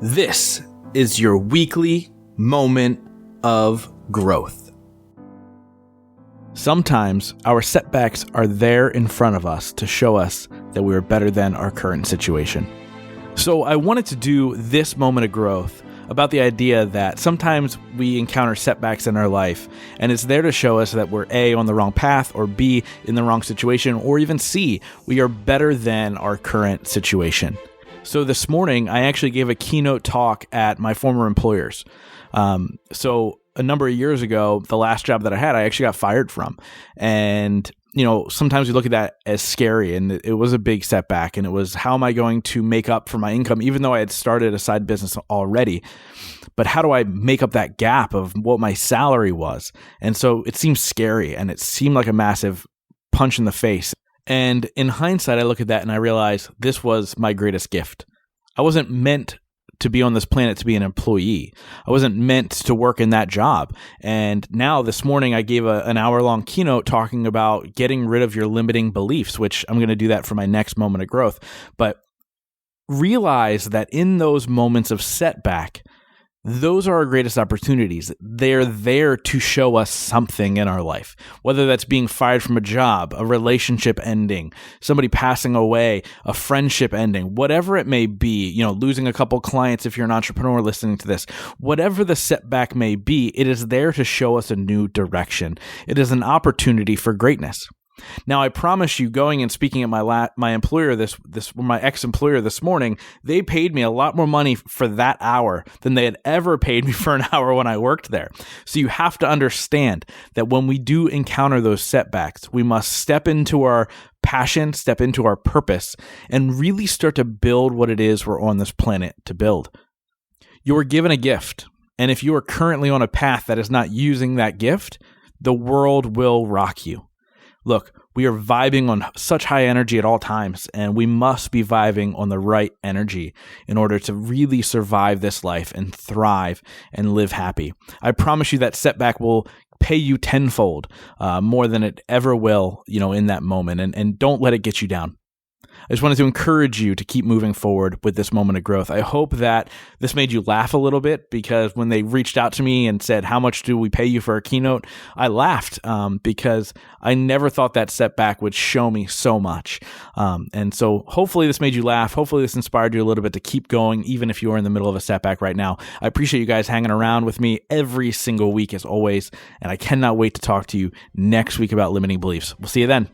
This is your weekly moment of growth. Sometimes our setbacks are there in front of us to show us that we are better than our current situation. So I wanted to do this moment of growth about the idea that sometimes we encounter setbacks in our life, and it's there to show us that we're A, on the wrong path, or B, in the wrong situation, or even C, we are better than our current situation. So this morning, I actually gave a keynote talk at my former employers. So a number of years ago, the last job that I had, I actually got fired from. And, sometimes we look at that as scary, and it was a big setback. And it was, how am I going to make up for my income, even though I had started a side business already? But how do I make up that gap of what my salary was? And so it seemed scary, and it seemed like a massive punch in the face. And in hindsight, I look at that and I realize this was my greatest gift. I wasn't meant to be on this planet to be an employee. I wasn't meant to work in that job. And now this morning, I gave an hour-long keynote talking about getting rid of your limiting beliefs, which I'm going to do that for my next moment of growth. But realize that in those moments of setback, those are our greatest opportunities. They're there to show us something in our life, whether that's being fired from a job, a relationship ending, somebody passing away, a friendship ending, whatever it may be, losing a couple clients if you're an entrepreneur listening to this, whatever the setback may be, it is there to show us a new direction. It is an opportunity for greatness. Now, I promise you, going and speaking at my employer my ex-employer this morning, they paid me a lot more money for that hour than they had ever paid me for an hour when I worked there. So you have to understand that when we do encounter those setbacks, we must step into our passion, step into our purpose, and really start to build what it is we're on this planet to build. You are given a gift, and if you are currently on a path that is not using that gift, the world will rock you. Look, we are vibing on such high energy at all times, and we must be vibing on the right energy in order to really survive this life and thrive and live happy. I promise you that setback will pay you tenfold, more than it ever will, in that moment, and don't let it get you down. I just wanted to encourage you to keep moving forward with this moment of growth. I hope that this made you laugh a little bit, because when they reached out to me and said, how much do we pay you for a keynote? I laughed because I never thought that setback would show me so much. And so hopefully this made you laugh. Hopefully this inspired you a little bit to keep going, even if you are in the middle of a setback right now. I appreciate you guys hanging around with me every single week as always, and I cannot wait to talk to you next week about limiting beliefs. We'll see you then.